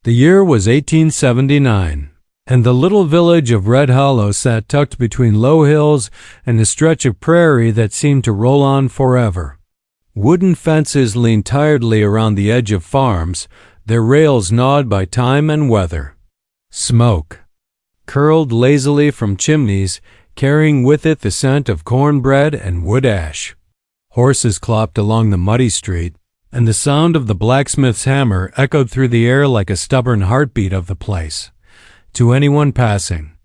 The year was 1879, and the little village of Red Hollow sat tucked between low hills and a stretch of prairie that seemed to roll on forever. Wooden fences leaned tiredly around the edge of farms, their rails gnawed by time and weather. Smoke curled lazily from chimneys, carrying with it the scent of cornbread and wood ash. Horses clopped along the muddy street, and the sound of the blacksmith's hammer echoed through the air like a stubborn heartbeat of the place. To anyone passing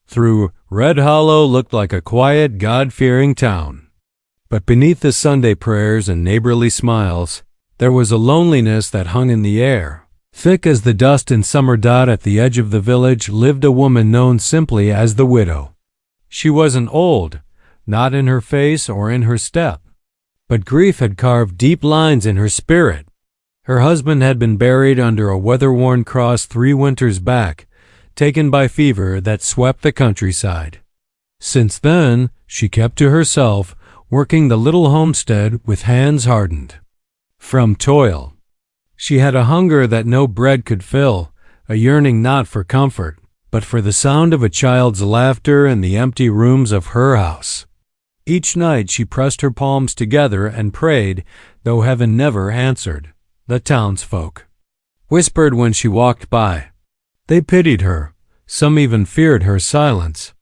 through, Red Hollow looked like a quiet, God-fearing town. But beneath the Sunday prayers and neighborly smiles, there was a loneliness that hung in the air. Thick as the dust in summer dot at the edge of the village lived a woman known simply as the widow. She wasn't old, not in her face or in her step, but grief had carved deep lines in her spirit. Her husband had been buried under a weather-worn cross 3 winters back, taken by fever that swept the countryside. Since then, she kept to herself, working the little homestead with hands hardened from toil. She had a hunger that no bread could fill, a yearning not for comfort, but for the sound of a child's laughter in the empty rooms of her house. Each night she pressed her palms together and prayed, though heaven never answered. The townsfolk whispered when she walked by. They pitied her. Some even feared her silence.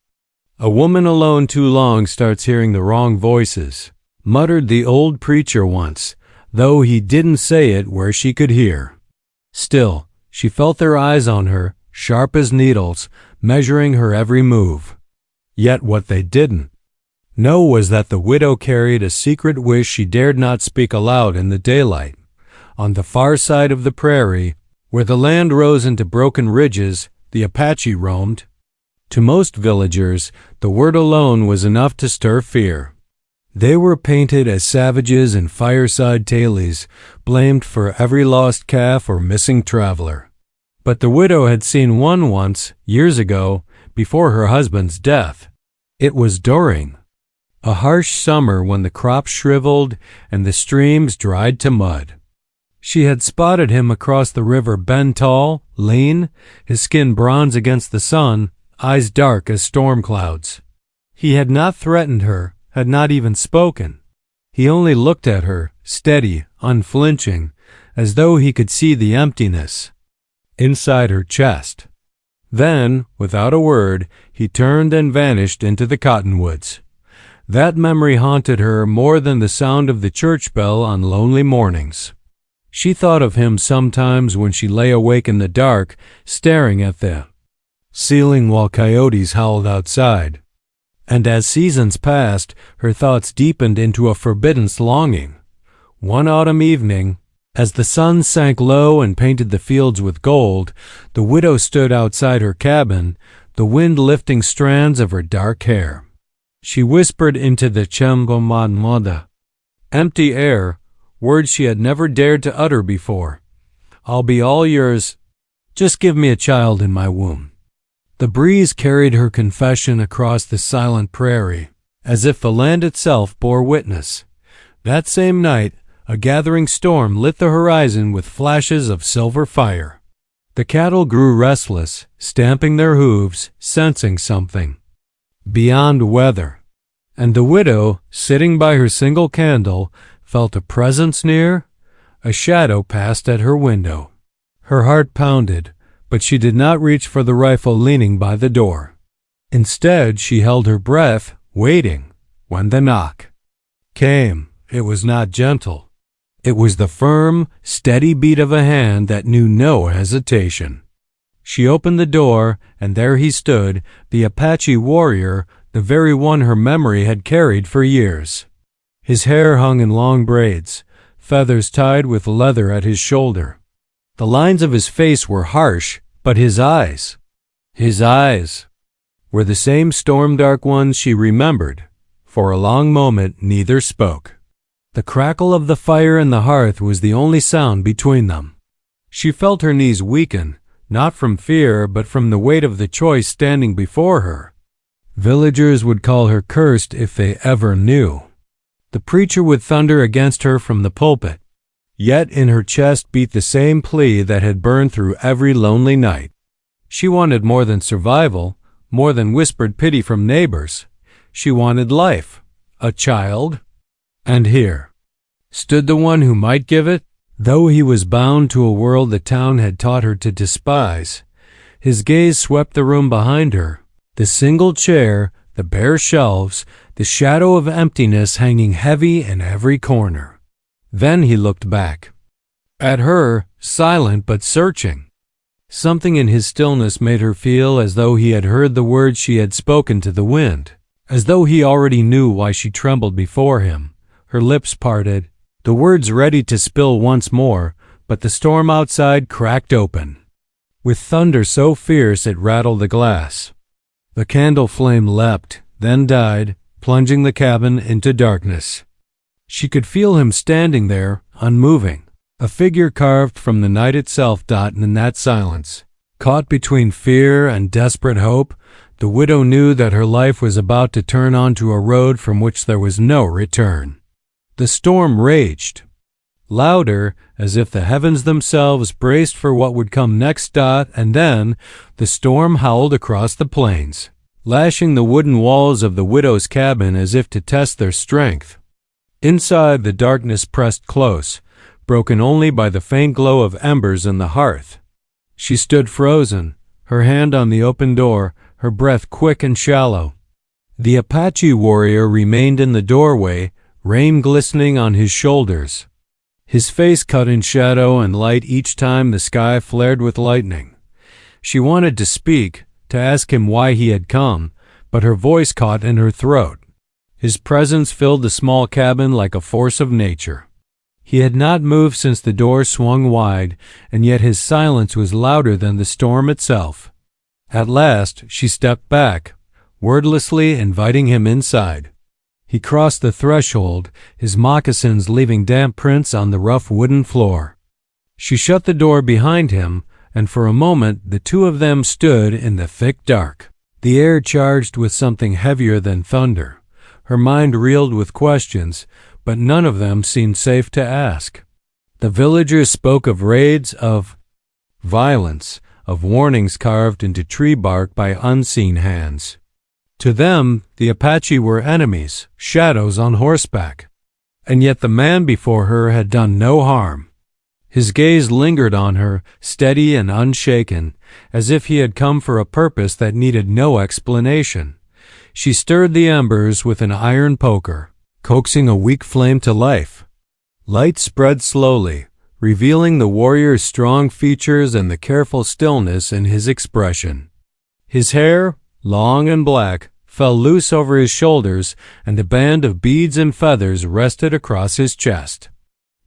"A woman alone too long starts hearing the wrong voices," muttered the old preacher once, though he didn't say it where she could hear. Still, she felt their eyes on her, sharp as needles, measuring her every move. Yet what they didn't know was that the widow carried a secret wish she dared not speak aloud in the daylight. On the far side of the prairie, where the land rose into broken ridges, the Apache roamed. To most villagers, the word alone was enough to stir fear. They were painted as savages in fireside tailies, blamed for every lost calf or missing traveler. But the widow had seen one once, years ago, before her husband's death. It was during a harsh summer when the crops shriveled and the streams dried to mud. She had spotted him across the river, bent tall, lean, his skin bronze against the sun, eyes dark as storm clouds. He had not threatened her, had not even spoken. He only looked at her, steady, unflinching, as though he could see the emptiness inside her chest. Then, without a word, he turned and vanished into the cottonwoods. That memory haunted her more than the sound of the church bell on lonely mornings. She thought of him sometimes when she lay awake in the dark, staring at the ceiling while coyotes howled outside. And as seasons passed, her thoughts deepened into a forbidden longing. One autumn evening, as the sun sank low and painted the fields with gold, the widow stood outside her cabin, the wind lifting strands of her dark hair. She whispered into the chembomadmoda, empty air, words she had never dared to utter before. "I'll be all yours. Just give me a child in my womb." The breeze carried her confession across the silent prairie, as if the land itself bore witness. That same night, a gathering storm lit the horizon with flashes of silver fire. The cattle grew restless, stamping their hooves, sensing something beyond weather. And the widow, sitting by her single candle, felt a presence near. A shadow passed at her window. Her heart pounded, but she did not reach for the rifle leaning by the door. Instead, she held her breath, waiting, when the knock came. It was not gentle. It was the firm, steady beat of a hand that knew no hesitation. She opened the door, and there he stood, the Apache warrior, the very one her memory had carried for years. His hair hung in long braids, feathers tied with leather at his shoulder. The lines of his face were harsh, but his eyes were the same storm-dark ones she remembered. For a long moment neither spoke. The crackle of the fire in the hearth was the only sound between them. She felt her knees weaken, not from fear, but from the weight of the choice standing before her. Villagers would call her cursed if they ever knew. The preacher would thunder against her from the pulpit. Yet in her chest beat the same plea that had burned through every lonely night. She wanted more than survival, more than whispered pity from neighbors. She wanted life, a child. And here stood the one who might give it, though he was bound to a world the town had taught her to despise. His gaze swept the room behind her, the single chair, the bare shelves, the shadow of emptiness hanging heavy in every corner. Then he looked back. At her, silent but searching. Something in his stillness made her feel as though he had heard the words she had spoken to the wind, as though he already knew why she trembled before him. Her lips parted, the words ready to spill once more, but the storm outside cracked open, with thunder so fierce it rattled the glass. The candle flame leapt, then died, plunging the cabin into darkness. She could feel him standing there, unmoving, a figure carved from the night itself. In that silence, caught between fear and desperate hope, the widow knew that her life was about to turn onto a road from which there was no return. The storm raged, louder, as if the heavens themselves braced for what would come next. And then the storm howled across the plains, lashing the wooden walls of the widow's cabin as if to test their strength. Inside, the darkness pressed close, broken only by the faint glow of embers in the hearth. She stood frozen, her hand on the open door, her breath quick and shallow. The Apache warrior remained in the doorway, rain glistening on his shoulders, his face cut in shadow and light each time the sky flared with lightning. She wanted to speak, to ask him why he had come, but her voice caught in her throat. His presence filled the small cabin like a force of nature. He had not moved since the door swung wide, and yet his silence was louder than the storm itself. At last she stepped back, wordlessly inviting him inside. He crossed the threshold, his moccasins leaving damp prints on the rough wooden floor. She shut the door behind him, and for a moment the two of them stood in the thick dark, the air charged with something heavier than thunder. Her mind reeled with questions, but none of them seemed safe to ask. The villagers spoke of raids, of violence, of warnings carved into tree bark by unseen hands. To them, the Apache were enemies, shadows on horseback. And yet the man before her had done no harm. His gaze lingered on her, steady and unshaken, as if he had come for a purpose that needed no explanation. She stirred the embers with an iron poker, coaxing a weak flame to life. Light spread slowly, revealing the warrior's strong features and the careful stillness in his expression. His hair, long and black, fell loose over his shoulders, and a band of beads and feathers rested across his chest.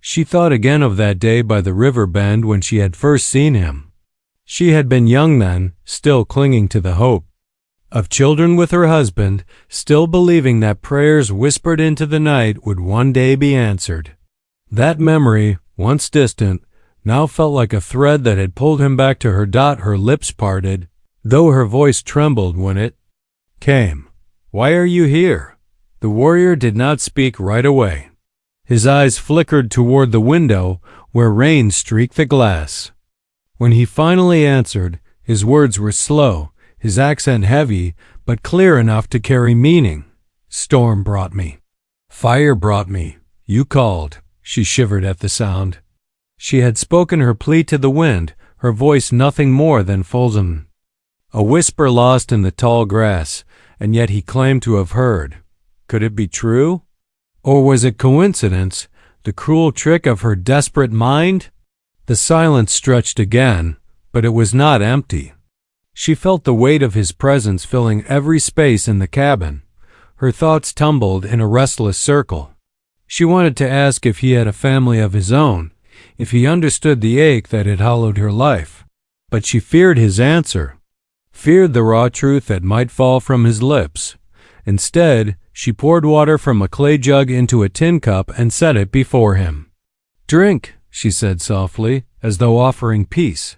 She thought again of that day by the river bend when she had first seen him. She had been young then, still clinging to the hope of children with her husband, still believing that prayers whispered into the night would one day be answered. That memory, once distant, now felt like a thread that had pulled him back to her. Her lips parted, though her voice trembled when it came. "Why are you here?" The warrior did not speak right away. His eyes flickered toward the window where rain streaked the glass. When he finally answered, his words were slow, his accent heavy, but clear enough to carry meaning. "Storm brought me. Fire brought me. You called." She shivered at the sound. She had spoken her plea to the wind, her voice nothing more than Fulham. A whisper lost in the tall grass, and yet he claimed to have heard. Could it be true? Or was it coincidence, the cruel trick of her desperate mind? The silence stretched again, but it was not empty. She felt the weight of his presence filling every space in the cabin. Her thoughts tumbled in a restless circle. She wanted to ask if he had a family of his own, if he understood the ache that had hollowed her life. But she feared his answer, feared the raw truth that might fall from his lips. Instead, she poured water from a clay jug into a tin cup and set it before him. "Drink," she said softly, as though offering peace.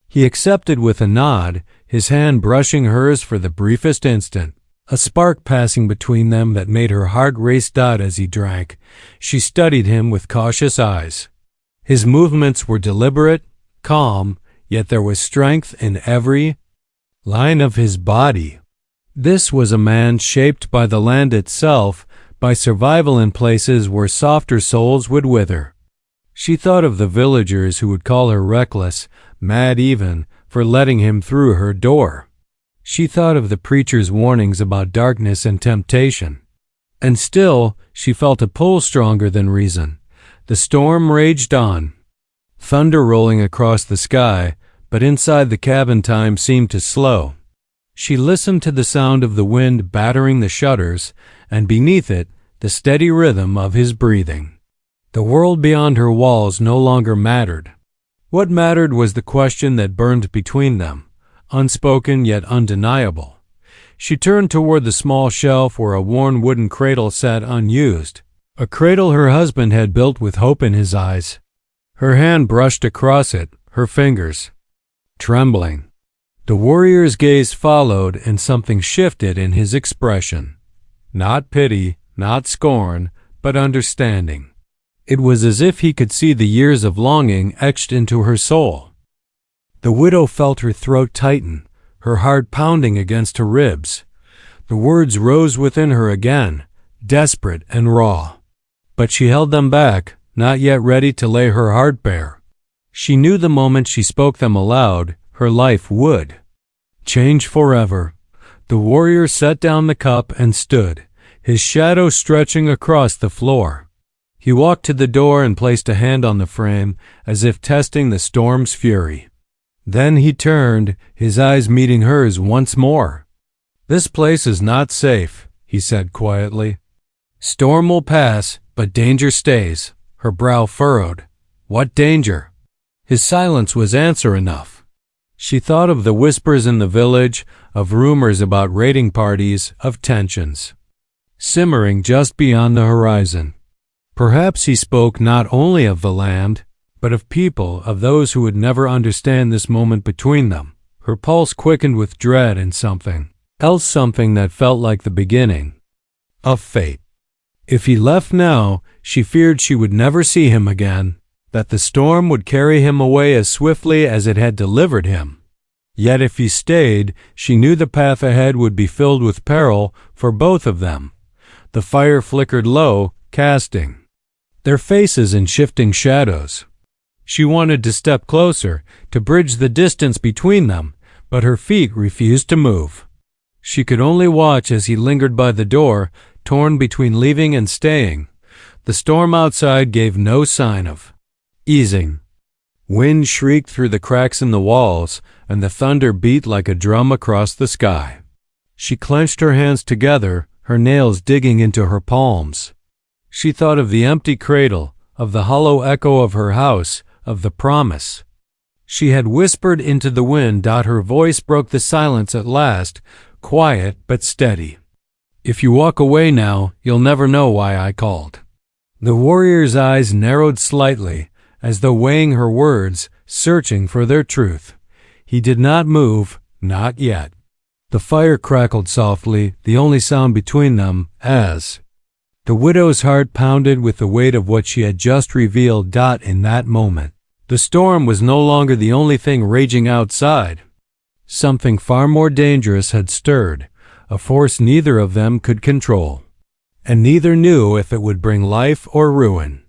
He accepted with a nod, his hand brushing hers for the briefest instant, a spark passing between them that made her heart race. As he drank, she studied him with cautious eyes. His movements were deliberate, calm, yet there was strength in every line of his body. This was a man shaped by the land itself, by survival in places where softer souls would wither. She thought of the villagers who would call her reckless, mad even, for letting him through her door. She thought of the preacher's warnings about darkness and temptation. And still, she felt a pull stronger than reason. The storm raged on, thunder rolling across the sky, but inside the cabin time seemed to slow. She listened to the sound of the wind battering the shutters, and beneath it, the steady rhythm of his breathing. The world beyond her walls no longer mattered. What mattered was the question that burned between them, unspoken yet undeniable. She turned toward the small shelf where a worn wooden cradle sat unused, a cradle her husband had built with hope in his eyes. Her hand brushed across it, her fingers trembling. The warrior's gaze followed, and something shifted in his expression. Not pity, not scorn, but understanding. It was as if he could see the years of longing etched into her soul. The widow felt her throat tighten, her heart pounding against her ribs. The words rose within her again, desperate and raw. But she held them back, not yet ready to lay her heart bare. She knew the moment she spoke them aloud, her life would change forever. The warrior set down the cup and stood, his shadow stretching across the floor. He walked to the door and placed a hand on the frame, as if testing the storm's fury. Then he turned, his eyes meeting hers once more. "This place is not safe," he said quietly. "Storm will pass, but danger stays." Her brow furrowed. What danger? His silence was answer enough. She thought of the whispers in the village, of rumors about raiding parties, of tensions simmering just beyond the horizon. Perhaps he spoke not only of the land, but of people, of those who would never understand this moment between them. Her pulse quickened with dread and something else, something that felt like the beginning of fate. If he left now, she feared she would never see him again, that the storm would carry him away as swiftly as it had delivered him. Yet if he stayed, she knew the path ahead would be filled with peril for both of them. The fire flickered low, casting their faces in shifting shadows. She wanted to step closer, to bridge the distance between them, but her feet refused to move. She could only watch as he lingered by the door, torn between leaving and staying. The storm outside gave no sign of easing. Wind shrieked through the cracks in the walls, and the thunder beat like a drum across the sky. She clenched her hands together, her nails digging into her palms. She thought of the empty cradle, of the hollow echo of her house, of the promise she had whispered into the wind. Her voice broke the silence at last, quiet but steady. "If you walk away now, you'll never know why I called." The warrior's eyes narrowed slightly, as though weighing her words, searching for their truth. He did not move, not yet. The fire crackled softly, the only sound between them, as the widow's heart pounded with the weight of what she had just revealed. In that moment, the storm was no longer the only thing raging outside. Something far more dangerous had stirred, a force neither of them could control. And neither knew if it would bring life or ruin.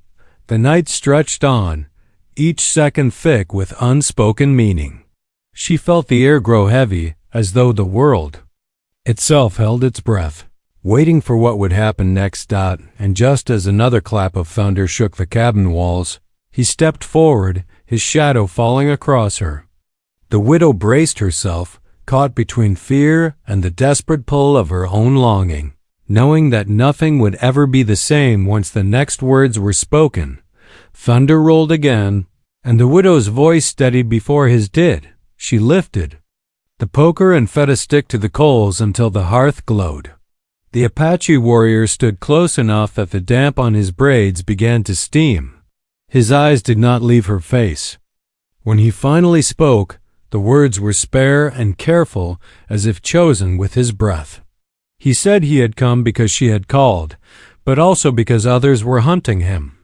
The night stretched on, each second thick with unspoken meaning. She felt the air grow heavy, as though the world itself held its breath, waiting for what would happen next. And just as another clap of thunder shook the cabin walls, he stepped forward, his shadow falling across her. The widow braced herself, caught between fear and the desperate pull of her own longing, knowing that nothing would ever be the same once the next words were spoken. Thunder rolled again, and the widow's voice steadied before his did. She lifted the poker and fed a stick to the coals until the hearth glowed. The Apache warrior stood close enough that the damp on his braids began to steam. His eyes did not leave her face. When he finally spoke, the words were spare and careful, as if chosen with his breath. He said he had come because she had called, but also because others were hunting him.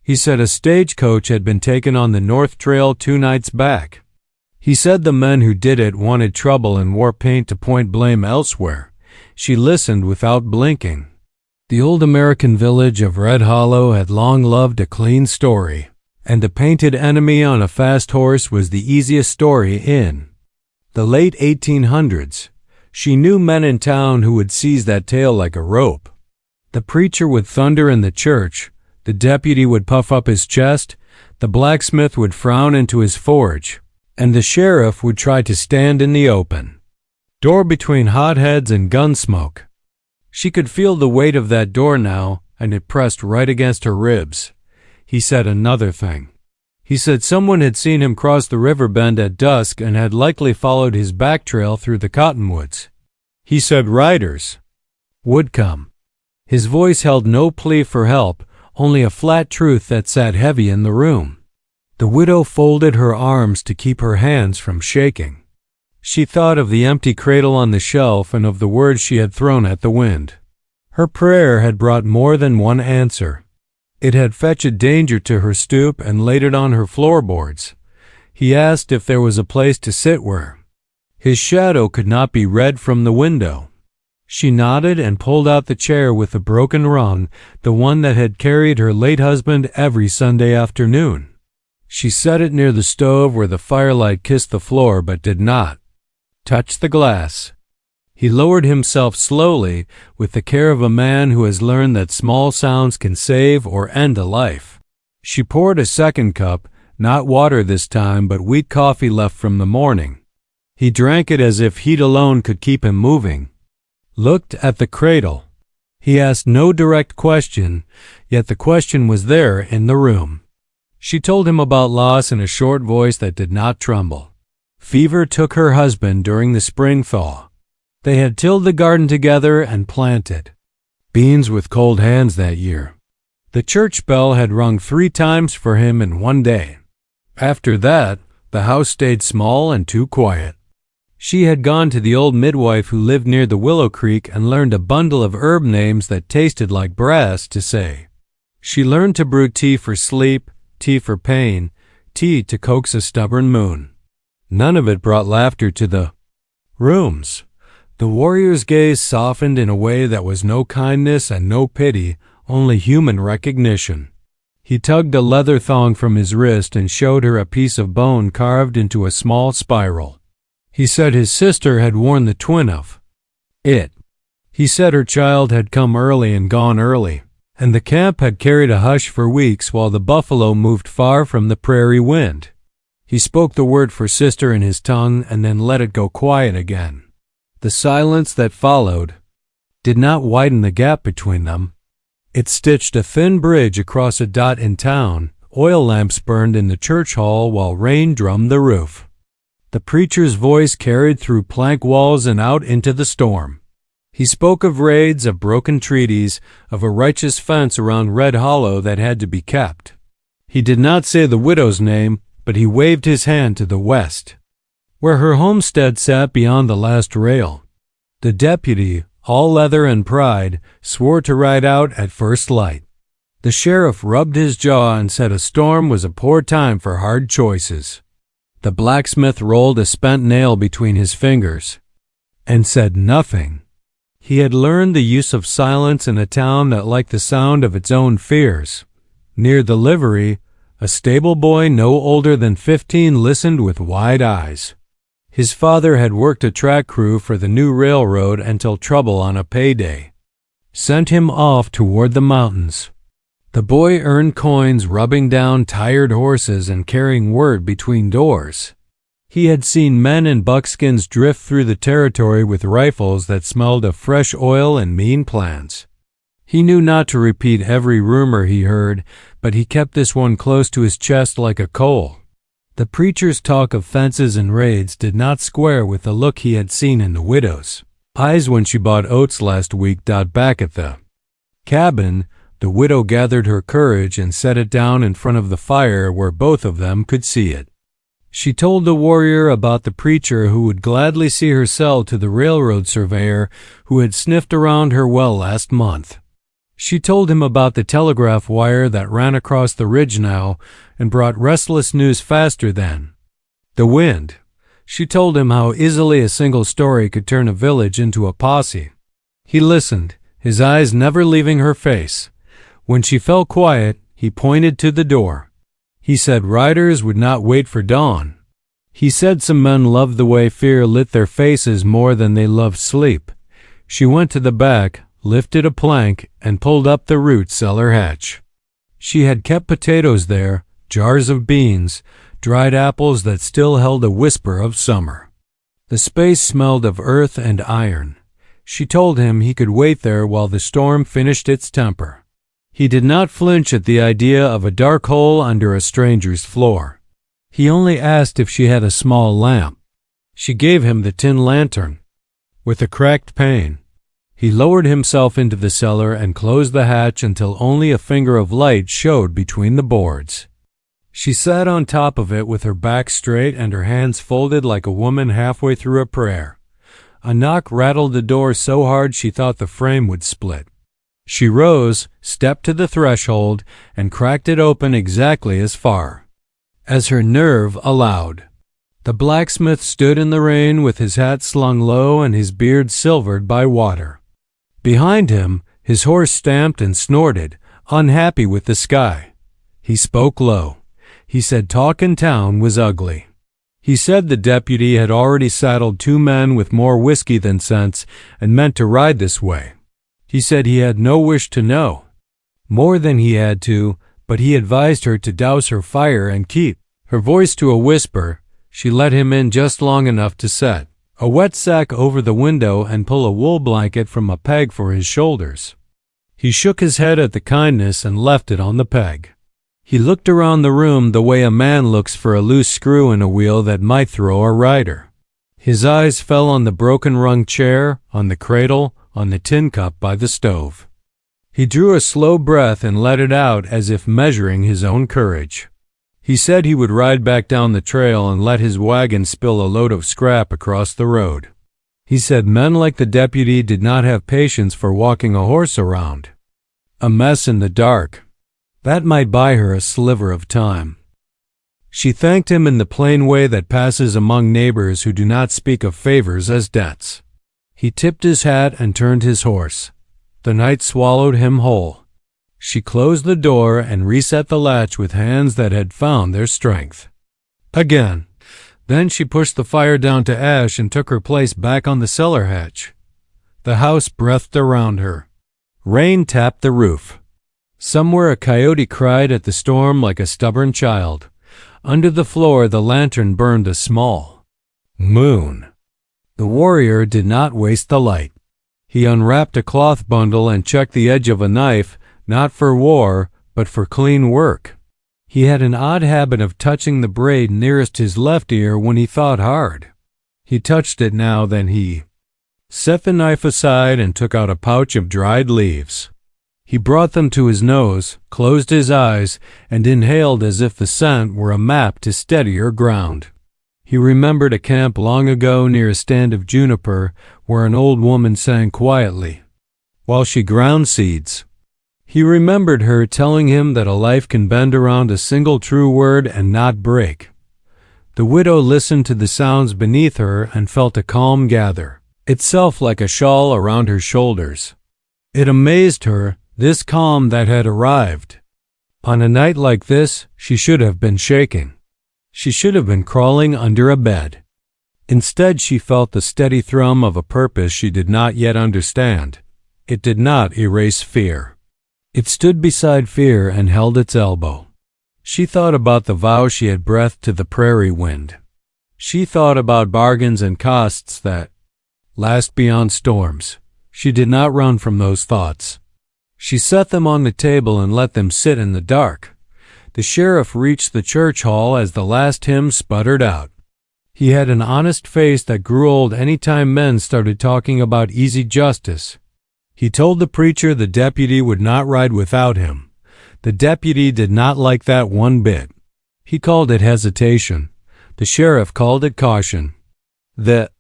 He said a stagecoach had been taken on the North Trail 2 nights back. He said the men who did it wanted trouble and wore paint to point blame elsewhere. She listened without blinking. The old American village of Red Hollow had long loved a clean story, and a painted enemy on a fast horse was the easiest story in the late 1800s. She knew men in town who would seize that tale like a rope. The preacher would thunder in the church, the deputy would puff up his chest, the blacksmith would frown into his forge, and the sheriff would try to stand in the open door between hotheads and gun smoke. She could feel the weight of that door now, and it pressed right against her ribs. He said another thing. He said someone had seen him cross the river bend at dusk and had likely followed his back trail through the cottonwoods. He said riders would come. His voice held no plea for help, only a flat truth that sat heavy in the room. The widow folded her arms to keep her hands from shaking. She thought of the empty cradle on the shelf and of the words she had thrown at the wind. Her prayer had brought more than one answer. It had fetched danger to her stoop and laid it on her floorboards. He asked if there was a place to sit where his shadow could not be read from the window. She nodded and pulled out the chair with the broken rung, the one that had carried her late husband every Sunday afternoon. She set it near the stove where the firelight kissed the floor but did not touch the glass. He lowered himself slowly, with the care of a man who has learned that small sounds can save or end a life. She poured a second cup, not water this time, but wheat coffee left from the morning. He drank it as if heat alone could keep him moving. Looked at the cradle. He asked no direct question, yet the question was there in the room. She told him about loss in a short voice that did not tremble. Fever took her husband during the spring thaw. They had tilled the garden together and planted beans with cold hands that year. The church bell had rung 3 times for him in one day. After that, the house stayed small and too quiet. She had gone to the old midwife who lived near the Willow Creek and learned a bundle of herb names that tasted like brass to say. She learned to brew tea for sleep, tea for pain, tea to coax a stubborn moon. None of it brought laughter to the rooms. The warrior's gaze softened in a way that was no kindness and no pity, only human recognition. He tugged a leather thong from his wrist and showed her a piece of bone carved into a small spiral. He said his sister had worn the twin of it. He said her child had come early and gone early, and the camp had carried a hush for weeks while the buffalo moved far from the prairie wind. He spoke the word for sister in his tongue and then let it go quiet again. The silence that followed did not widen the gap between them. It stitched a thin bridge across a dot in town. Oil lamps burned in the church hall while rain drummed the roof. The preacher's voice carried through plank walls and out into the storm. He spoke of raids, of broken treaties, of a righteous fence around Red Hollow that had to be kept. He did not say the widow's name, but he waved his hand to the west, where her homestead sat beyond the last rail. The deputy, all leather and pride, swore to ride out at first light. The sheriff rubbed his jaw and said a storm was a poor time for hard choices. The blacksmith rolled a spent nail between his fingers and said nothing. He had learned the use of silence in a town that liked the sound of its own fears. Near the livery, a stable boy no older than 15 listened with wide eyes. His father had worked a track crew for the new railroad until trouble on a payday sent him off toward the mountains. The boy earned coins rubbing down tired horses and carrying word between doors. He had seen men in buckskins drift through the territory with rifles that smelled of fresh oil and mean plans. He knew not to repeat every rumor he heard, but he kept this one close to his chest like a coal. The preacher's talk of fences and raids did not square with the look he had seen in the widow's eyes when she bought oats last week. Back at the cabin, the widow gathered her courage and set it down in front of the fire where both of them could see it. She told the warrior about the preacher who would gladly see her sell to the railroad surveyor who had sniffed around her well last month. She told him about the telegraph wire that ran across the ridge now and brought restless news faster than the wind. She told him how easily a single story could turn a village into a posse. He listened, his eyes never leaving her face. When she fell quiet, he pointed to the door. He said riders would not wait for dawn. He said some men loved the way fear lit their faces more than they loved sleep. She went to the back, lifted a plank, and pulled up the root cellar hatch. She had kept potatoes there, jars of beans, dried apples that still held a whisper of summer. The space smelled of earth and iron. She told him he could wait there while the storm finished its temper. He did not flinch at the idea of a dark hole under a stranger's floor. He only asked if she had a small lamp. She gave him the tin lantern, with a cracked pane. He lowered himself into the cellar and closed the hatch until only a finger of light showed between the boards. She sat on top of it with her back straight and her hands folded like a woman halfway through a prayer. A knock rattled the door so hard she thought the frame would split. She rose, stepped to the threshold, and cracked it open exactly as far as her nerve allowed. The blacksmith stood in the rain with his hat slung low and his beard silvered by water. Behind him, his horse stamped and snorted, unhappy with the sky. He spoke low. He said talk in town was ugly. He said the deputy had already saddled 2 men with more whiskey than sense and meant to ride this way. He said he had no wish to know more than he had to, but he advised her to douse her fire and keep her voice to a whisper. She let him in just long enough to set a wet sack over the window and pull a wool blanket from a peg for his shoulders. He shook his head at the kindness and left it on the peg. He looked around the room the way a man looks for a loose screw in a wheel that might throw a rider. His eyes fell on the broken rung chair, on the cradle, on the tin cup by the stove. He drew a slow breath and let it out as if measuring his own courage. He said he would ride back down the trail and let his wagon spill a load of scrap across the road. He said men like the deputy did not have patience for walking a horse around a mess in the dark. That might buy her a sliver of time. She thanked him in the plain way that passes among neighbors who do not speak of favors as debts. He tipped his hat and turned his horse. The night swallowed him whole. She closed the door and reset the latch with hands that had found their strength again. Then she pushed the fire down to ash and took her place back on the cellar hatch. The house breathed around her. Rain tapped the roof. Somewhere a coyote cried at the storm like a stubborn child. Under the floor the lantern burned a small moon. The warrior did not waste the light. He unwrapped a cloth bundle and checked the edge of a knife, not for war, but for clean work. He had an odd habit of touching the braid nearest his left ear when he thought hard. He touched it now, then he set the knife aside and took out a pouch of dried leaves. He brought them to his nose, closed his eyes, and inhaled as if the scent were a map to steadier ground. He remembered a camp long ago near a stand of juniper where an old woman sang quietly while she ground seeds. He remembered her telling him that a life can bend around a single true word and not break. The widow listened to the sounds beneath her and felt a calm gather, itself like a shawl around her shoulders. It amazed her, this calm that had arrived. On a night like this, she should have been shaking. She should have been crawling under a bed. Instead, she felt the steady thrum of a purpose she did not yet understand. It did not erase fear. It stood beside fear and held its elbow. She thought about the vow she had breathed to the prairie wind. She thought about bargains and costs that last beyond storms. She did not run from those thoughts. She set them on the table and let them sit in the dark. The sheriff reached the church hall as the last hymn sputtered out. He had an honest face that grew old any time men started talking about easy justice. He told the preacher the deputy would not ride without him. The deputy did not like that one bit. He called it hesitation. The sheriff called it caution. The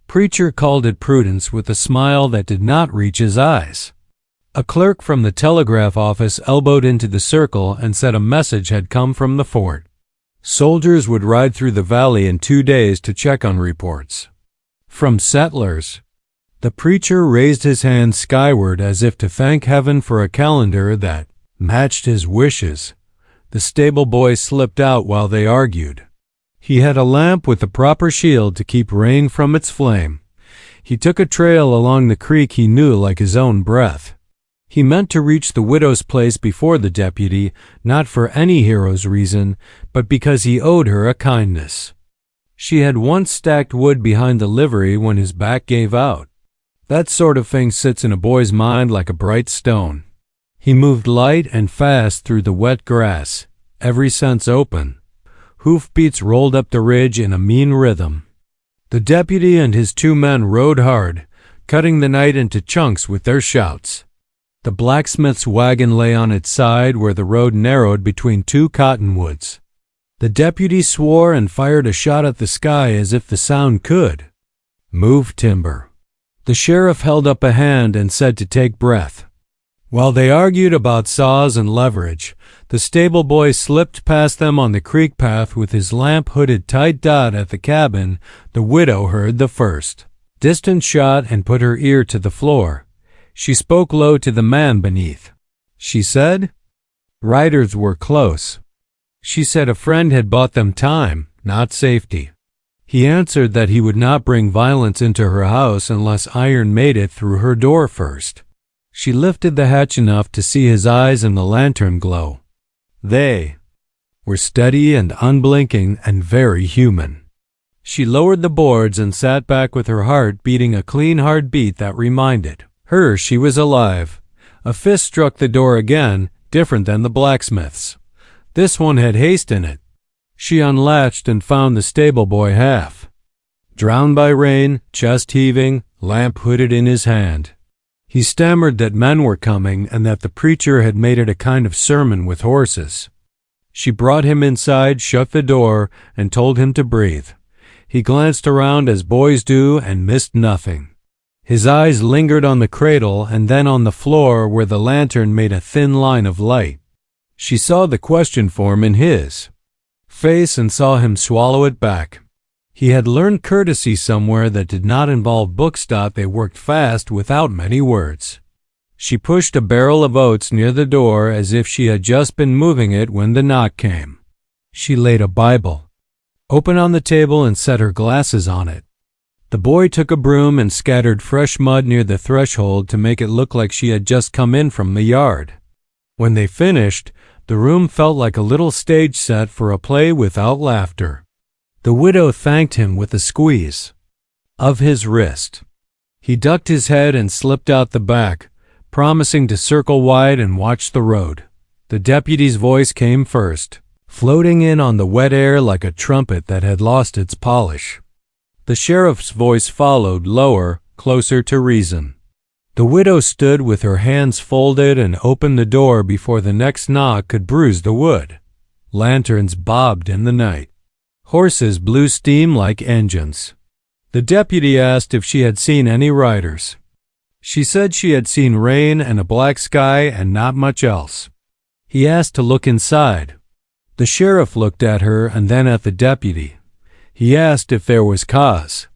preacher called it prudence with a smile that did not reach his eyes. A clerk from the telegraph office elbowed into the circle and said a message had come from the fort. Soldiers would ride through the valley in 2 days to check on reports from settlers. The preacher raised his hand skyward as if to thank heaven for a calendar that matched his wishes. The stable boy slipped out while they argued. He had a lamp with the proper shield to keep rain from its flame. He took a trail along the creek he knew like his own breath. He meant to reach the widow's place before the deputy, not for any hero's reason, but because he owed her a kindness. She had once stacked wood behind the livery when his back gave out. That sort of thing sits in a boy's mind like a bright stone. He moved light and fast through the wet grass, every sense open. Hoofbeats rolled up the ridge in a mean rhythm. The deputy and his 2 men rode hard, cutting the night into chunks with their shouts. The blacksmith's wagon lay on its side where the road narrowed between 2 cottonwoods. The deputy swore and fired a shot at the sky as if the sound could move timber. The sheriff held up a hand and said to take breath. While they argued about saws and leverage, the stable boy slipped past them on the creek path with his lamp hooded tight. At the cabin, the widow heard the first distant shot and put her ear to the floor. She spoke low to the man beneath. She said, "Riders were close." She said a friend had bought them time, not safety. He answered that he would not bring violence into her house unless iron made it through her door first. She lifted the hatch enough to see his eyes in the lantern glow. They were steady and unblinking and very human. She lowered the boards and sat back with her heart beating a clean hard beat that reminded her she was alive. A fist struck the door again, different than the blacksmith's. This one had haste in it. She unlatched and found the stable boy half drowned by rain, chest heaving, lamp hooded in his hand. He stammered that men were coming and that the preacher had made it a kind of sermon with horses. She brought him inside, shut the door, and told him to breathe. He glanced around as boys do and missed nothing. His eyes lingered on the cradle and then on the floor where the lantern made a thin line of light. She saw the question form in his face and saw him swallow it back. He had learned courtesy somewhere that did not involve books. They worked fast without many words. She pushed a barrel of oats near the door as if she had just been moving it when the knock came. She laid a Bible open on the table and set her glasses on it. The boy took a broom and scattered fresh mud near the threshold to make it look like she had just come in from the yard. When they finished, the room felt like a little stage set for a play without laughter. The widow thanked him with a squeeze of his wrist. He ducked his head and slipped out the back, promising to circle wide and watch the road. The deputy's voice came first, floating in on the wet air like a trumpet that had lost its polish. The sheriff's voice followed, lower, closer to reason. The widow stood with her hands folded and opened the door before the next knock could bruise the wood. Lanterns bobbed in the night. Horses blew steam like engines. The deputy asked if she had seen any riders. She said she had seen rain and a black sky and not much else. He asked to look inside. The sheriff looked at her and then at the deputy. He asked if there was cause.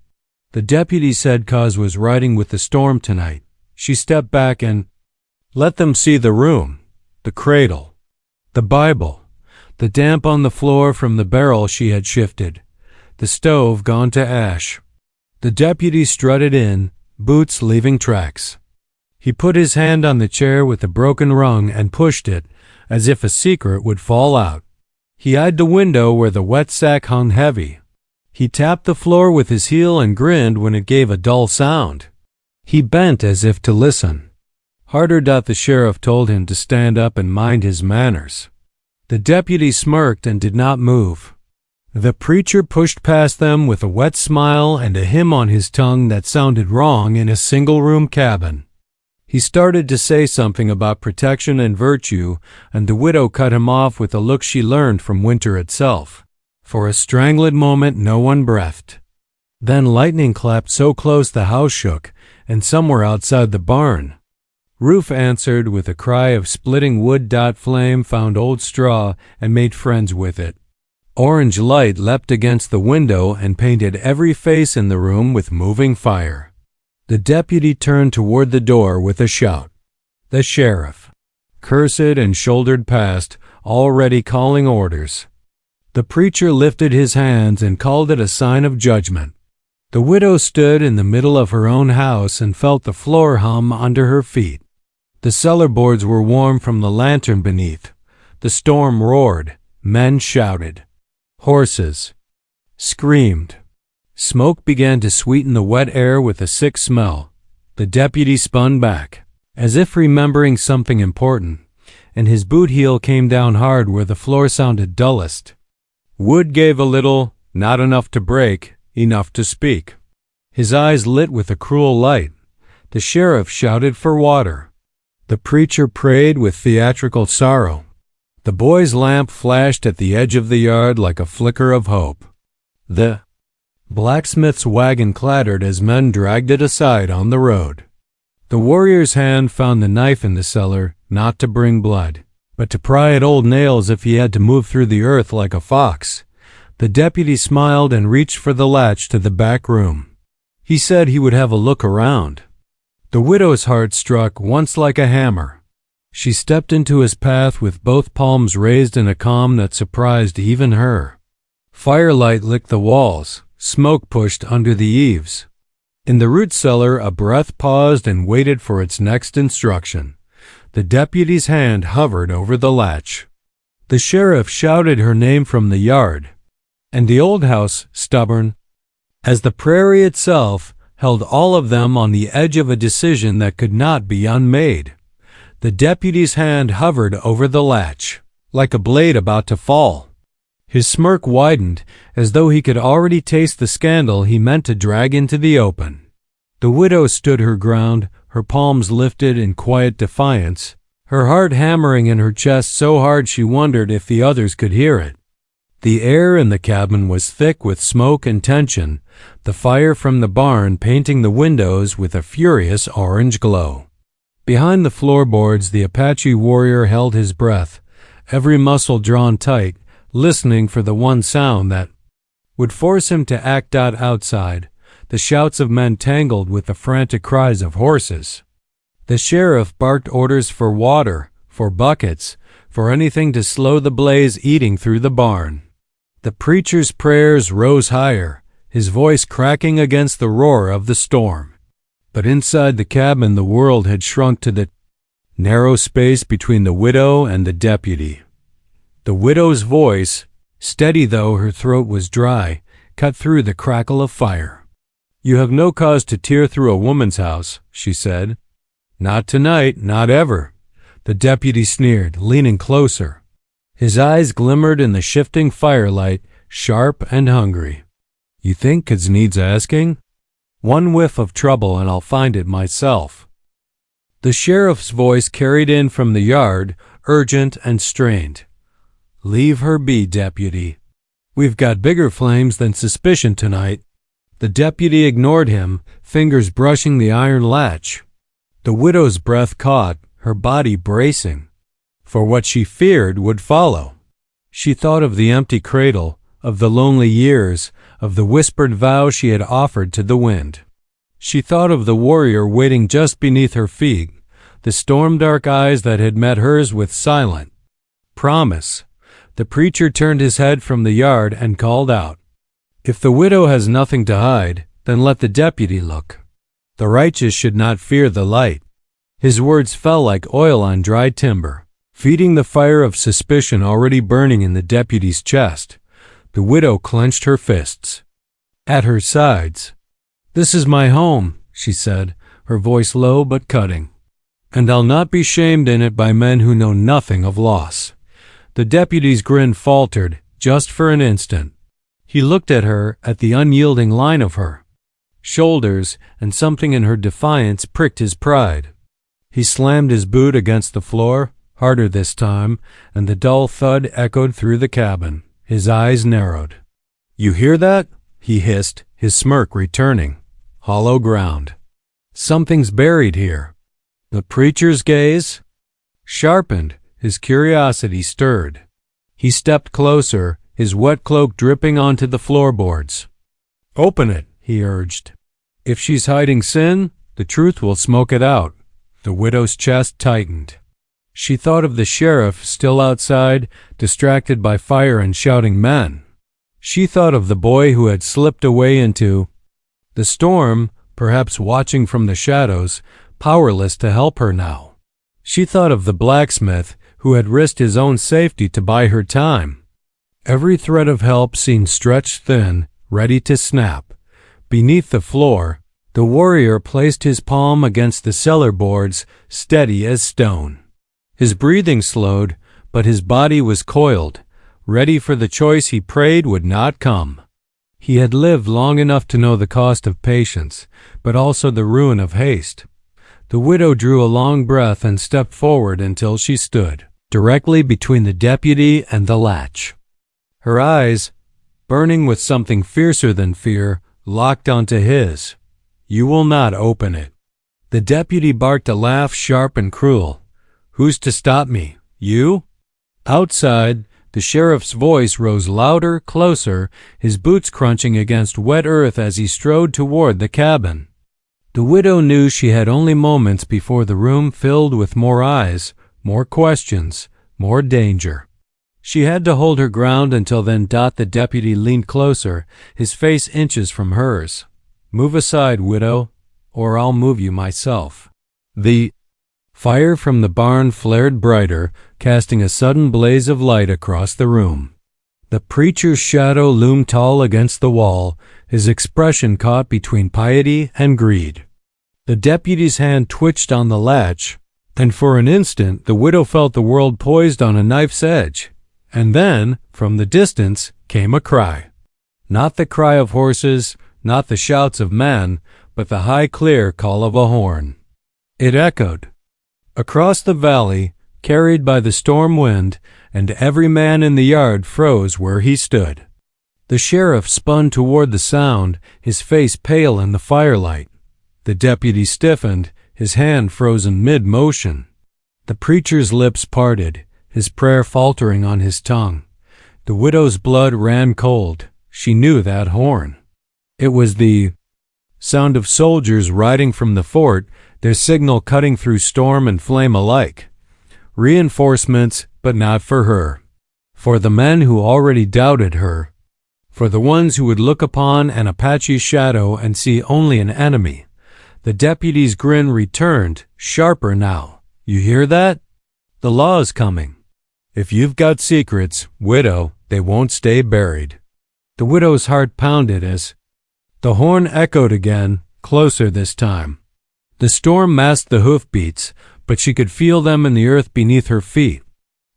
The deputy said cause was riding with the storm tonight. She stepped back and let them see the room, the cradle, the Bible, the damp on the floor from the barrel she had shifted, the stove gone to ash. The deputy strutted in, boots leaving tracks. He put his hand on the chair with the broken rung and pushed it, as if a secret would fall out. He eyed the window where the wet sack hung heavy. He tapped the floor with his heel and grinned when it gave a dull sound. He bent as if to listen. Harder. The sheriff told him to stand up and mind his manners. The deputy smirked and did not move. The preacher pushed past them with a wet smile and a hymn on his tongue that sounded wrong in a single-room cabin. He started to say something about protection and virtue, and the widow cut him off with a look she learned from winter itself. For a strangled moment no one breathed. Then lightning clapped so close the house shook, and somewhere outside the barn, Ruth answered with a cry of splitting wood. Flame found old straw and made friends with it. Orange light leapt against the window and painted every face in the room with moving fire. The deputy turned toward the door with a shout. The sheriff, cursed and shouldered past, already calling orders. The preacher lifted his hands and called it a sign of judgment. The widow stood in the middle of her own house and felt the floor hum under her feet. The cellar boards were warm from the lantern beneath. The storm roared. Men shouted. Horses screamed. Smoke began to sweeten the wet air with a sick smell. The deputy spun back, as if remembering something important, and his boot heel came down hard where the floor sounded dullest. Wood gave a little, not enough to break, enough to speak. His eyes lit with a cruel light. The sheriff shouted for water. The preacher prayed with theatrical sorrow. The boy's lamp flashed at the edge of the yard like a flicker of hope. The blacksmith's wagon clattered as men dragged it aside on the road. The warrior's hand found the knife in the cellar, not to bring blood, but to pry at old nails if he had to move through the earth like a fox. The deputy smiled and reached for the latch to the back room. He said he would have a look around. The widow's heart struck once like a hammer. She stepped into his path with both palms raised in a calm that surprised even her. Firelight licked the walls. Smoke pushed under the eaves. In the root cellar, a breath paused and waited for its next instruction. The deputy's hand hovered over the latch. The sheriff shouted her name from the yard, and the old house, stubborn as the prairie itself, held all of them on the edge of a decision that could not be unmade. The deputy's hand hovered over the latch, like a blade about to fall. His smirk widened, as though he could already taste the scandal he meant to drag into the open. The widow stood her ground, her palms lifted in quiet defiance, her heart hammering in her chest so hard she wondered if the others could hear it. The air in the cabin was thick with smoke and tension, the fire from the barn painting the windows with a furious orange glow. Behind the floorboards, the Apache warrior held his breath, every muscle drawn tight, listening for the one sound that would force him to act. Outside, the shouts of men tangled with the frantic cries of horses. The sheriff barked orders for water, for buckets, for anything to slow the blaze eating through the barn. The preacher's prayers rose higher, his voice cracking against the roar of the storm. But inside the cabin the world had shrunk to the narrow space between the widow and the deputy. The widow's voice, steady though her throat was dry, cut through the crackle of fire. "You have no cause to tear through a woman's house," she said. "Not tonight, not ever," the deputy sneered, leaning closer. His eyes glimmered in the shifting firelight, sharp and hungry. "You think 'cause needs asking? One whiff of trouble and I'll find it myself." The sheriff's voice carried in from the yard, urgent and strained. "Leave her be, deputy. We've got bigger flames than suspicion tonight." The deputy ignored him, fingers brushing the iron latch. The widow's breath caught, her body bracing for what she feared would follow. She thought of the empty cradle, of the lonely years, of the whispered vow she had offered to the wind. She thought of the warrior waiting just beneath her feet, the storm-dark eyes that had met hers with silent promise. The preacher turned his head from the yard and called out, "If the widow has nothing to hide, then let the deputy look. The righteous should not fear the light." His words fell like oil on dry timber, feeding the fire of suspicion already burning in the deputy's chest. The widow clenched her fists at her sides. "This is my home," she said, her voice low but cutting, "and I'll not be shamed in it by men who know nothing of loss." The deputy's grin faltered, just for an instant. He looked at her, at the unyielding line of her shoulders, and something in her defiance pricked his pride. He slammed his boot against the floor, harder this time, and the dull thud echoed through the cabin. His eyes narrowed. "You hear that?" he hissed, his smirk returning. "Hollow ground. Something's buried here." The preacher's gaze sharpened, his curiosity stirred. He stepped closer, his wet cloak dripping onto the floorboards. "Open it," he urged. "If she's hiding sin, the truth will smoke it out." The widow's chest tightened. She thought of the sheriff still outside, distracted by fire and shouting men. She thought of the boy who had slipped away into the storm, perhaps watching from the shadows, powerless to help her now. She thought of the blacksmith who had risked his own safety to buy her time. Every thread of help seemed stretched thin, ready to snap. Beneath the floor, the warrior placed his palm against the cellar boards, steady as stone. His breathing slowed, but his body was coiled, ready for the choice he prayed would not come. He had lived long enough to know the cost of patience, but also the ruin of haste. The widow drew a long breath and stepped forward until she stood directly between the deputy and the latch. Her eyes, burning with something fiercer than fear, locked onto his. "You will not open it." The deputy barked a laugh sharp and cruel. "Who's to stop me? You?" Outside, the sheriff's voice rose louder, closer, his boots crunching against wet earth as he strode toward the cabin. The widow knew she had only moments before the room filled with more eyes, more questions, more danger. She had to hold her ground until then. The deputy leaned closer, his face inches from hers. "Move aside, widow, or I'll move you myself." The fire from the barn flared brighter, casting a sudden blaze of light across the room. The preacher's shadow loomed tall against the wall, his expression caught between piety and greed. The deputy's hand twitched on the latch, and for an instant the widow felt the world poised on a knife's edge. And then, from the distance, came a cry. Not the cry of horses, not the shouts of men, but the high, clear call of a horn. It echoed across the valley, carried by the storm wind, and every man in the yard froze where he stood. The sheriff spun toward the sound, his face pale in the firelight. The deputy stiffened, his hand frozen mid-motion. The preacher's lips parted, his prayer faltering on his tongue. The widow's blood ran cold. She knew that horn. It was the sound of soldiers riding from the fort, their signal cutting through storm and flame alike. Reinforcements, but not for her. For the men who already doubted her. For the ones who would look upon an Apache shadow and see only an enemy. The deputy's grin returned, sharper now. "You hear that? The law is coming. If you've got secrets, widow, they won't stay buried." The widow's heart pounded as the horn echoed again, closer this time. The storm masked the hoofbeats, but she could feel them in the earth beneath her feet.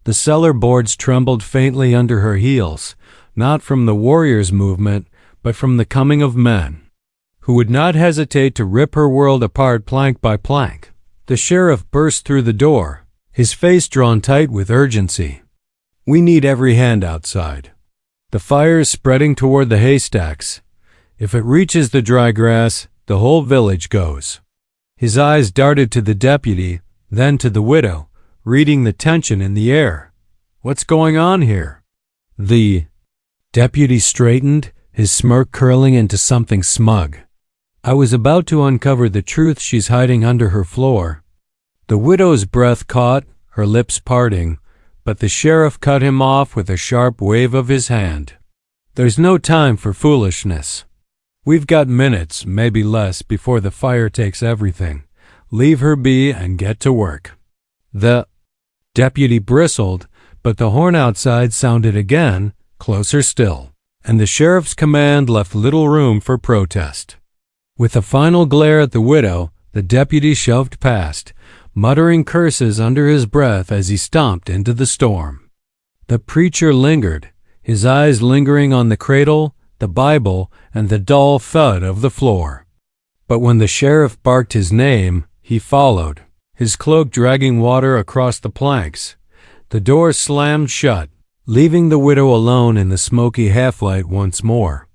The cellar boards trembled faintly under her heels, not from the warrior's movement, but from the coming of men, who would not hesitate to rip her world apart plank by plank. The sheriff burst through the door, his face drawn tight with urgency. "We need every hand outside. The fire's spreading toward the haystacks. If it reaches the dry grass, the whole village goes." His eyes darted to the deputy, then to the widow, reading the tension in the air. "What's going on here?" The deputy straightened, his smirk curling into something smug. "I was about to uncover the truth she's hiding under her floor." The widow's breath caught, her lips parting, but the sheriff cut him off with a sharp wave of his hand. "There's no time for foolishness. We've got minutes, maybe less, before the fire takes everything. Leave her be and get to work." The deputy bristled, but the horn outside sounded again, closer still, and the sheriff's command left little room for protest. With a final glare at the widow, the deputy shoved past, muttering curses under his breath as he stomped into the storm. The preacher lingered, his eyes lingering on the cradle, the Bible, and the dull thud of the floor. But when the sheriff barked his name, he followed, his cloak dragging water across the planks. The door slammed shut, leaving the widow alone in the smoky half-light once more.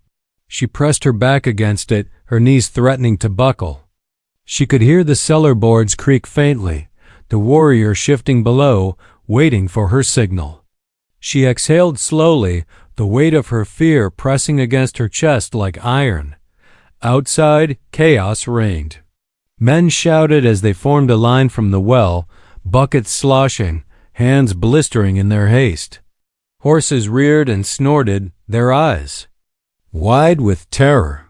She pressed her back against it, her knees threatening to buckle. She could hear the cellar boards creak faintly, the warrior shifting below, waiting for her signal. She exhaled slowly, the weight of her fear pressing against her chest like iron. Outside, chaos reigned. Men shouted as they formed a line from the well, buckets sloshing, hands blistering in their haste. Horses reared and snorted, their eyes wide with terror.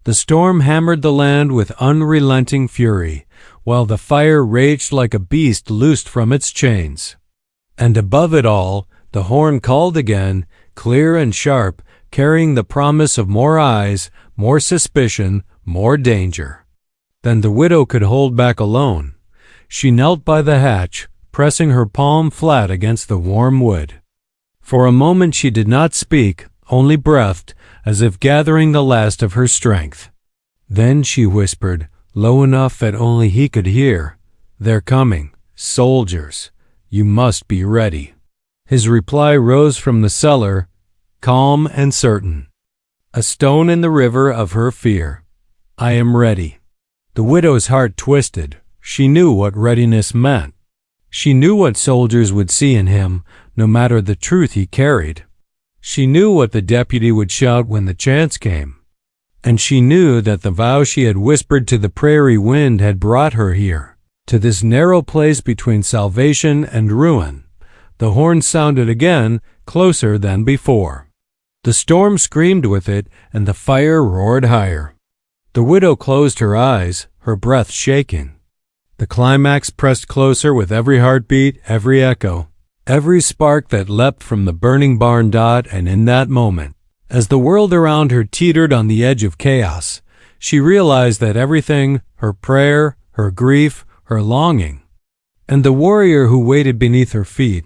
The storm hammered the land with unrelenting fury, while the fire raged like a beast loosed from its chains. And above it all, the horn called again, clear and sharp, carrying the promise of more eyes, more suspicion, more danger. Then the widow could hold back alone. She knelt by the hatch, pressing her palm flat against the warm wood. For a moment she did not speak, only breathed, as if gathering the last of her strength. Then she whispered, low enough that only he could hear, "They're coming, soldiers. You must be ready." His reply rose from the cellar, calm and certain. A stone in the river of her fear. "I am ready." The widow's heart twisted. She knew what readiness meant. She knew what soldiers would see in him, no matter the truth he carried. She knew what the deputy would shout when the chance came. And she knew that the vow she had whispered to the prairie wind had brought her here, to this narrow place between salvation and ruin. The horn sounded again, closer than before. The storm screamed with it, and the fire roared higher. The widow closed her eyes, her breath shaking. The climax pressed closer with every heartbeat, every echo, every spark that leapt from the burning barn dot, and in that moment, as the world around her teetered on the edge of chaos, she realized that everything, her prayer, her grief, her longing, and the warrior who waited beneath her feet,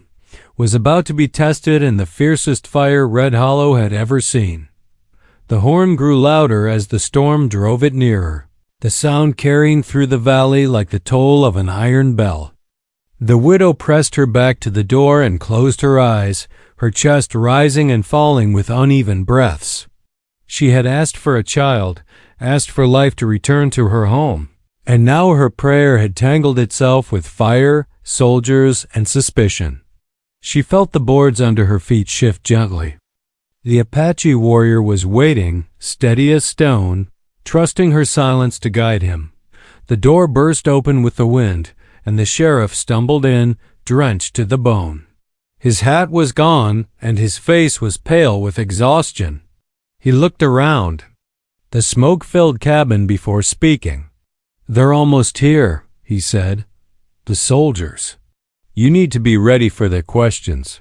was about to be tested in the fiercest fire Red Hollow had ever seen. The horn grew louder as the storm drove it nearer, the sound carrying through the valley like the toll of an iron bell. The widow pressed her back to the door and closed her eyes, her chest rising and falling with uneven breaths. She had asked for a child, asked for life to return to her home, and now her prayer had tangled itself with fire, soldiers, and suspicion. She felt the boards under her feet shift gently. The Apache warrior was waiting, steady as stone, trusting her silence to guide him. The door burst open with the wind, and the sheriff stumbled in, drenched to the bone. His hat was gone, and his face was pale with exhaustion. He looked around the smoke-filled cabin before speaking. "They're almost here," he said. "The soldiers. You need to be ready for their questions."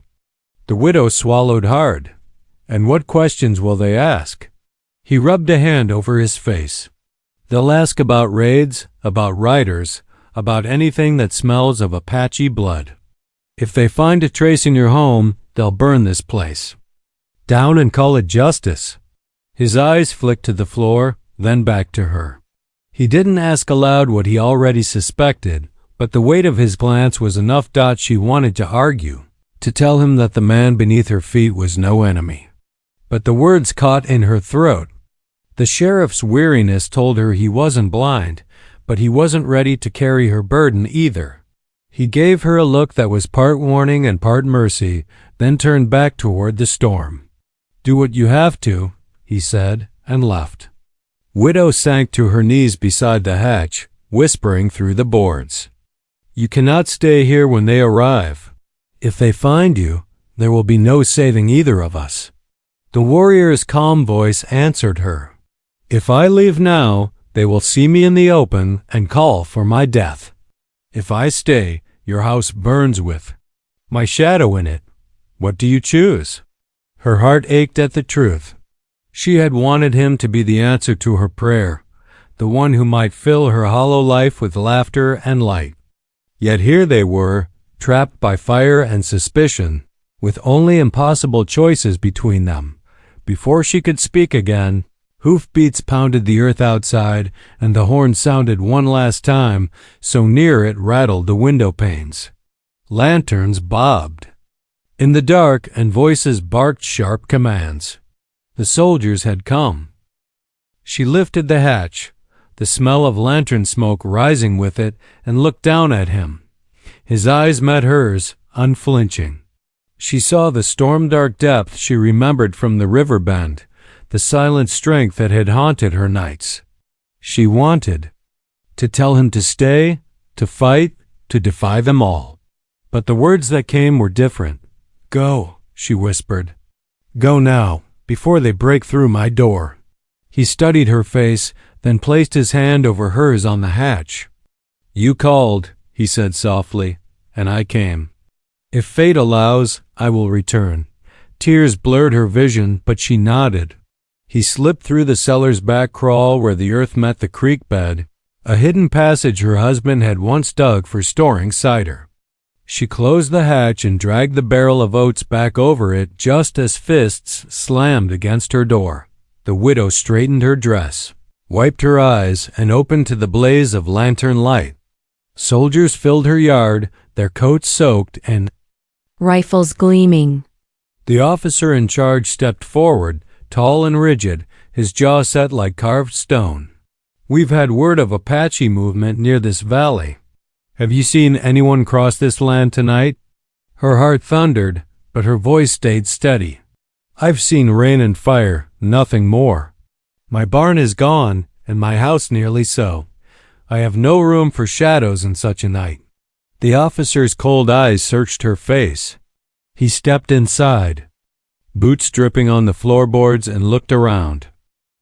The widow swallowed hard. "And what questions will they ask?" He rubbed a hand over his face. "They'll ask about raids, about riders, about anything that smells of Apache blood. If they find a trace in your home, they'll burn this place down and call it justice." His eyes flicked to the floor, then back to her. He didn't ask aloud what he already suspected, but the weight of his glance was enough. She wanted to argue, to tell him that the man beneath her feet was no enemy. But the words caught in her throat. The sheriff's weariness told her he wasn't blind, but he wasn't ready to carry her burden either. He gave her a look that was part warning and part mercy, then turned back toward the storm. "Do what you have to," he said, and left. Widow sank to her knees beside the hatch, whispering through the boards. "You cannot stay here when they arrive. If they find you, there will be no saving either of us." The warrior's calm voice answered her. "If I leave now, they will see me in the open and call for my death. If I stay, your house burns with my shadow in it. What do you choose?" Her heart ached at the truth. She had wanted him to be the answer to her prayer, the one who might fill her hollow life with laughter and light. Yet here they were, trapped by fire and suspicion, with only impossible choices between them. Before she could speak again, hoofbeats pounded the earth outside, and the horn sounded one last time, so near it rattled the window panes. Lanterns bobbed in the dark, and voices barked sharp commands. The soldiers had come. She lifted the hatch. the smell of lantern smoke rising with it, and looked down at him. His eyes met hers, unflinching. She saw the storm-dark depth she remembered from the river bend, the silent strength that had haunted her nights. She wanted to tell him to stay, to fight, to defy them all. But the words that came were different. "Go," she whispered. "Go now, before they break through my door." He studied her face, then placed his hand over hers on the hatch. "You called," he said softly, "and I came. If fate allows, I will return." Tears blurred her vision, but she nodded. He slipped through the cellar's back crawl where the earth met the creek bed, a hidden passage her husband had once dug for storing cider. She closed the hatch and dragged the barrel of oats back over it just as fists slammed against her door. The widow straightened her dress, wiped her eyes, and opened to the blaze of lantern light. Soldiers filled her yard, their coats soaked and rifles gleaming. The officer in charge stepped forward, tall and rigid, his jaw set like carved stone. "We've had word of Apache movement near this valley. Have you seen anyone cross this land tonight?" Her heart thundered, but her voice stayed steady. "I've seen rain and fire, nothing more. My barn is gone, and my house nearly so. I have no room for shadows in such a night." The officer's cold eyes searched her face. He stepped inside, boots dripping on the floorboards, and looked around.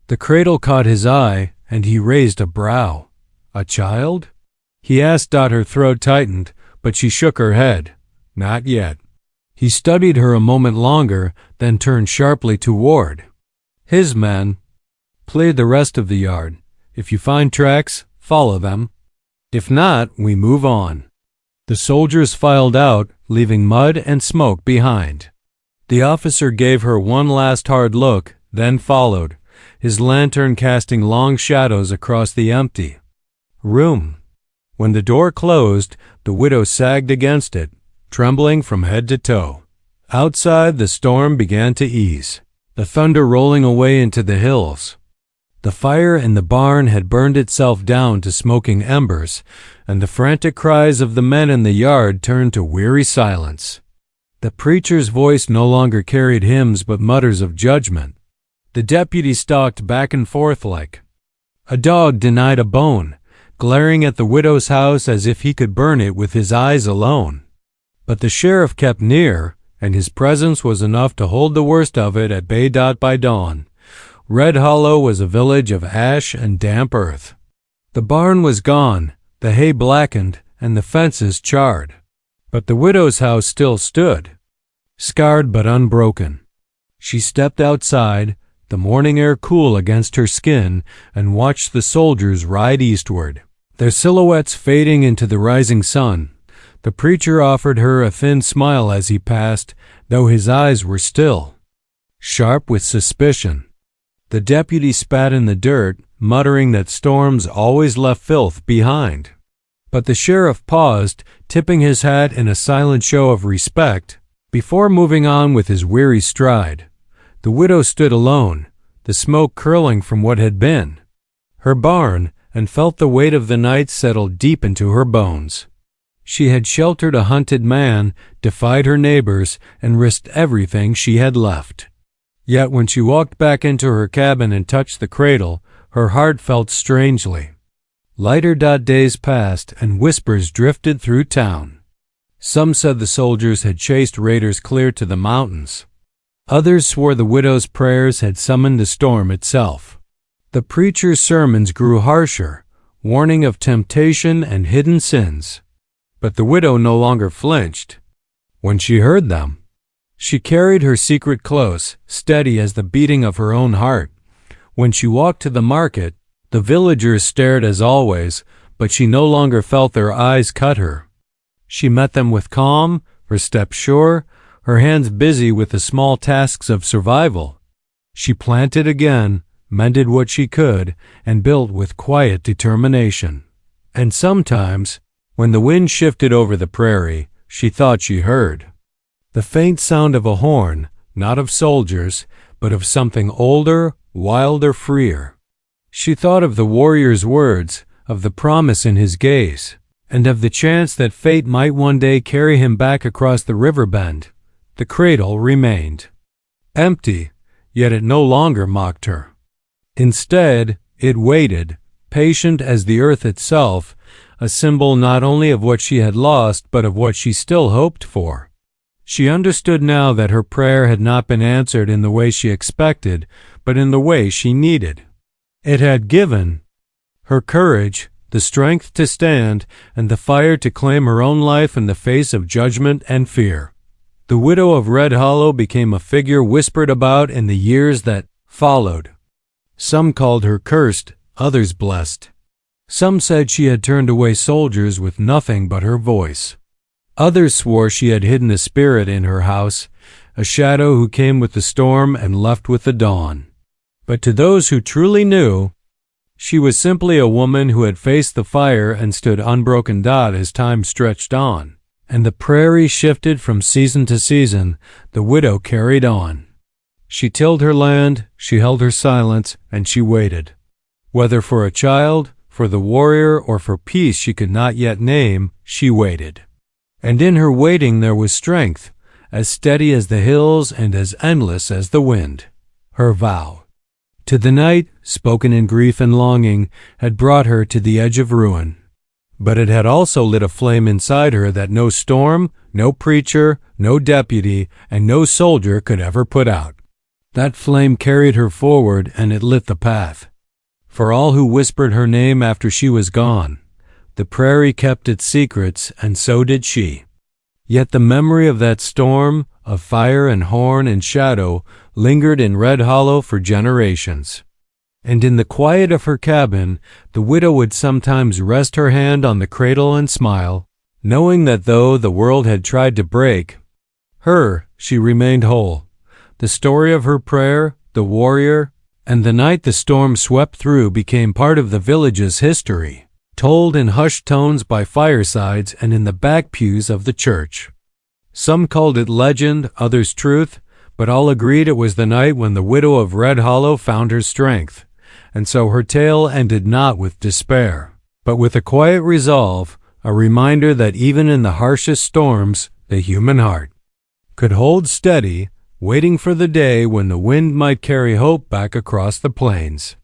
The cradle caught his eye, and he raised a brow. "A child?" he asked. Her throat tightened, but she shook her head. "Not yet." He studied her a moment longer, then turned sharply to Ward. "His men cleared the rest of the yard. If you find tracks, follow them. If not, we move on." The soldiers filed out, leaving mud and smoke behind. The officer gave her one last hard look, then followed, his lantern casting long shadows across the empty room. When the door closed, the widow sagged against it, trembling from head to toe. Outside, the storm began to ease, the thunder rolling away into the hills. The fire in the barn had burned itself down to smoking embers, and the frantic cries of the men in the yard turned to weary silence. The preacher's voice no longer carried hymns but mutters of judgment. The deputy stalked back and forth like a dog denied a bone, glaring at the widow's house as if he could burn it with his eyes alone. But the sheriff kept near, and his presence was enough to hold the worst of it at bay. By dawn, Red Hollow was a village of ash and damp earth. The barn was gone, the hay blackened, and the fences charred. But the widow's house still stood, scarred but unbroken. She stepped outside, the morning air cool against her skin, and watched the soldiers ride eastward, their silhouettes fading into the rising sun. The preacher offered her a thin smile as he passed, though his eyes were still sharp with suspicion. The deputy spat in the dirt, muttering that storms always left filth behind. But the sheriff paused, tipping his hat in a silent show of respect, before moving on with his weary stride. The widow stood alone, the smoke curling from what had been her barn, and felt the weight of the night settle deep into her bones. She had sheltered a hunted man, defied her neighbors, and risked everything she had left. Yet when she walked back into her cabin and touched the cradle, her heart felt strangely. Lighter days passed, and whispers drifted through town. Some said the soldiers had chased raiders clear to the mountains. Others swore the widow's prayers had summoned the storm itself. The preacher's sermons grew harsher, warning of temptation and hidden sins. But the widow no longer flinched when she heard them. She carried her secret close, steady as the beating of her own heart. When she walked to the market, the villagers stared as always, but she no longer felt their eyes cut her. She met them with calm, her step sure, her hands busy with the small tasks of survival. She planted again, mended what she could, and built with quiet determination. And sometimes, when the wind shifted over the prairie, she thought she heard the faint sound of a horn, not of soldiers, but of something older, wilder, freer. She thought of the warrior's words, of the promise in his gaze, and of the chance that fate might one day carry him back across the river bend. The cradle remained empty, yet it no longer mocked her. Instead, it waited, patient as the earth itself, a symbol not only of what she had lost, but of what she still hoped for. She understood now that her prayer had not been answered in the way she expected, but in the way she needed. It had given her courage, the strength to stand, and the fire to claim her own life in the face of judgment and fear. The widow of Red Hollow became a figure whispered about in the years that followed. Some called her cursed, others blessed. Some said she had turned away soldiers with nothing but her voice. Others swore she had hidden a spirit in her house, a shadow who came with the storm and left with the dawn. But to those who truly knew, she was simply a woman who had faced the fire and stood unbroken dot as time stretched on. And the prairie shifted from season to season, the widow carried on. She tilled her land, she held her silence, and she waited. Whether for a child, for the warrior, or for peace she could not yet name, she waited. And in her waiting there was strength, as steady as the hills and as endless as the wind. Her vow to the night, spoken in grief and longing, had brought her to the edge of ruin. But it had also lit a flame inside her that no storm, no preacher, no deputy, and no soldier could ever put out. That flame carried her forward, and it lit the path. For all who whispered her name after she was gone, the prairie kept its secrets, and so did she. Yet the memory of that storm, of fire and horn and shadow, lingered in Red Hollow for generations. And in the quiet of her cabin, the widow would sometimes rest her hand on the cradle and smile, knowing that though the world had tried to break her, she remained whole. The story of her prayer, the warrior, and the night the storm swept through became part of the village's history, told in hushed tones by firesides and in the back pews of the church. Some called it legend, others truth, but all agreed it was the night when the widow of Red Hollow found her strength. And so her tale ended not with despair, but with a quiet resolve, a reminder that even in the harshest storms, the human heart could hold steady, waiting for the day when the wind might carry hope back across the plains.